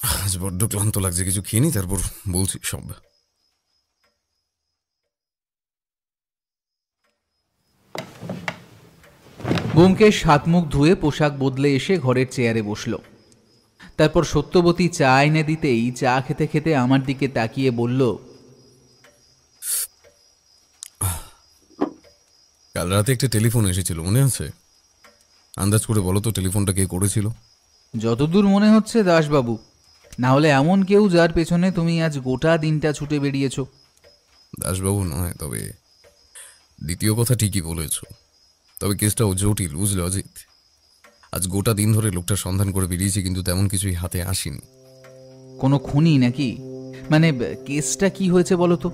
আজ বড্ড ক্লান্ত লাগছে, কিছু খেয়ে নি, তারপর বলছি সব। ব্যোমকেশ হাত মুখ ধুয়ে পোশাক বদলে এসে ঘরের চেয়ারে বসল। তারপর সত্যবতী চা এনে দিতেই চা খেতে খেতে আমার দিকে তাকিয়ে বলল, কাল রাতে একটা টেলিফোন এসেছিল, মনে আছে? আন্দাজ করে বলো তো টেলিফোনটা কে করেছিল? যতদূর মনে হচ্ছে দাসবাবু, না হলে এমন কেউ যার পেছনে তুমি আজ গোটা দিনটা ছুটে বেরিয়েছ। দাসবাবু নয়, তবে দ্বিতীয় কথা ঠিকই বলেছ। তবে কেসটাও জটিল, বুঝলে অজিত। আজ গোটা দিন ধরে লোকটার সন্ধান করে বেরিয়েছি, কিন্তু তেমন কিছুই হাতে আসেনি। কোনো খুনি নাকি? মানে কেসটা কি হয়েছে বলো তো?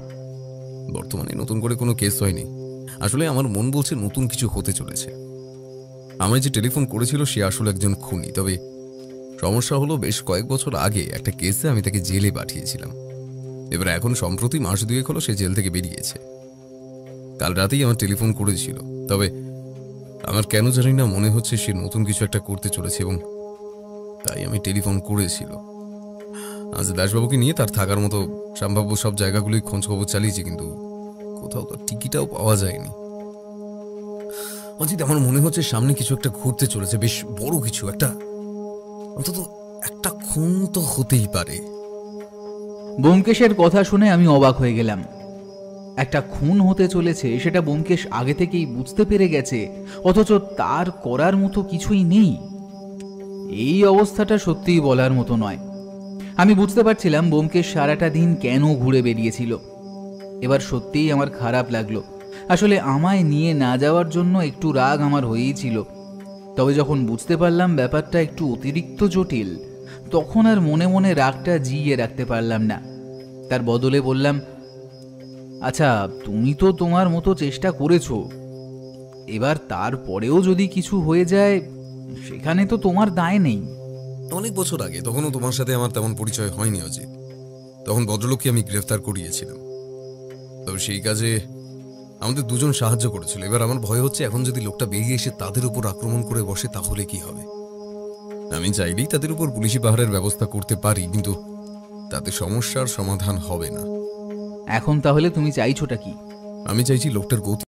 বর্তমানে নতুন করে কোনো কেস হয়নি। আসলে আমার মন বলছে নতুন কিছু হতে চলেছে। আমায় যে টেলিফোন করেছিল সে আসলে একজন খুনি। তবে সমস্যা হলো, বেশ কয়েক বছর আগে একটা কেসে আমি তাকে জেলে পাঠিয়েছিলাম। এবার এখন সম্প্রতি মাস দুয়েক হলো সে জেল থেকে বেরিয়েছে। কাল রাতেই আমার টেলিফোন করেছিল। তবে আমার কেন জানি না মনে হচ্ছে সে নতুন কিছু একটা করতে চলেছে, এবং তাই আমি টেলিফোন করেছিল। আজ দাসবাবুকে নিয়ে তার থাকার মতো সম্ভাব্য সব জায়গাগুলোই খোঁজ খবর চালিয়েছি, কিন্তু কোথাও তার টিকিটাও পাওয়া যায়নি। অজিত, আমার মনে হচ্ছে সামনে কিছু একটা ঘুরতে চলেছে, বেশ বড় কিছু একটা। অন্তত একটা খুন তো হতেই পারে। ব্যোমকেশের কথা শুনে আমি অবাক হয়ে গেলাম। একটা খুন হতে চলেছে সেটা ব্যোমকেশ আগে থেকেই বুঝতে পেরে গেছে, অথচ তার করার মতো কিছুই নেই। এই অবস্থাটা সত্যিই বলার মতো নয়। আমি বুঝতে পারছিলাম ব্যোমকেশ সারাটা দিন কেন ঘুরে বেরিয়েছিল। এবার সত্যিই আমার খারাপ লাগলো। আসলে আমায় নিয়ে না যাওয়ার জন্য একটু রাগ আমার হয়েই ছিল। তবে যখন বুঝতে পারলাম ব্যাপারটা একটু অতিরিক্ত জটিল, তখন আর মনে মনে রাগটা জিইয়ে রাখতে পারলাম না। তার বদলে বললাম, আচ্ছা, তুমি তো তোমার মতো চেষ্টা করেছো, এবার তারপরেও যদি কিছু হয়ে যায় সেখানে তো তোমার দায় নেই। অনেক বছর আগে, তখনও তোমার সাথে আমার তেমন পরিচয় হয়নি অজিত। তখন ভদ্রলোককে আমি গ্রেফতার করিয়েছিলাম। তবে সেই কাজে আমাদের দুজন সাহায্য করেছিল। এবার আমার ভয় হচ্ছে, এখন যদি লোকটা বেরিয়ে এসে তাদের উপর আক্রমণ করে বসে তাহলে কি হবে। আমি চাইলেই তাদের উপর পুলিশি পাহাড়ের ব্যবস্থা করতে পারি, কিন্তু তাতে সমস্যার সমাধান হবে না। এখন তাহলে তুমি চাইছোটা কি? আমি চাইছি লোকটার গতি